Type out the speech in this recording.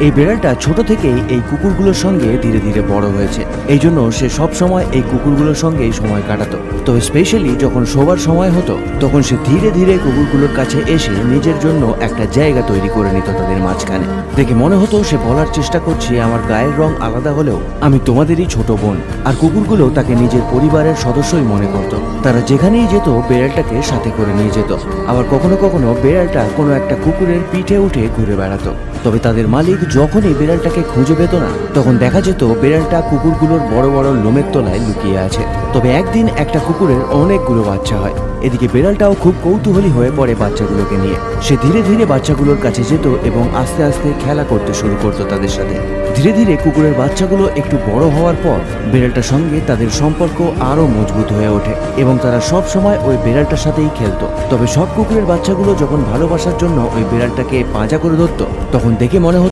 এই বিড়ালটা ছোট থেকেই এই কুকুরগুলোর সঙ্গে ধীরে ধীরে বড় হয়েছে, এই জন্য সে সব সময় এই কুকুরগুলোর সঙ্গেই সময় কাটাতো। তবে স্পেশালি যখন শোবার সময় হতো তখন সে ধীরে ধীরে কুকুরগুলোর কাছে এসে নিজের জন্য একটা জায়গা তৈরি করে নিত তাদের মাঝখানে। দেখে মনে হতো সে বলার চেষ্টা করছে, আমার গায়ের রং আলাদা হলেও আমি তোমাদেরই ছোট বোন। আর কুকুরগুলো তাকে নিজের পরিবারের সদস্যই মনে করত। তারা যেখানেই যেত বিড়ালটাকে সাথে করে নিয়ে যেত। আবার কখনো কখনো বিড়ালটা কোনো একটা কুকুরের পিঠে উঠে ঘুরে বেড়াতো। তবে তাদের মালিক যখনই বিড়ালটাকে খুঁজে পেত না তখন দেখা যেত বিড়ালটা কুকুরগুলোর বড় বড় লোমের তলায় লুকিয়ে আছে। তবে একদিন একটা কুকুরের অনেকগুলো বাচ্চা হয়। এদিকে বিড়ালটাও খুব কৌতূহলী হয়ে পড়ে বাচ্চাগুলোকে নিয়ে। সে ধীরে ধীরে বাচ্চাগুলোর কাছে যেত এবং আস্তে আস্তে খেলা করতে শুরু করতো তাদের সাথে। ধীরে ধীরে কুকুরের বাচ্চাগুলো একটু বড় হওয়ার পর বিড়ালটার সঙ্গে তাদের সম্পর্ক আরো মজবুত হয়ে ওঠে এবং তারা সব সময় ওই বিড়ালটার সাথেই খেলতো। তবে সব কুকুরের বাচ্চাগুলো যখন ভালোবাসার জন্য ওই বিড়ালটাকে পাঁজা করে ধরতো তখন দেখে মনে হতো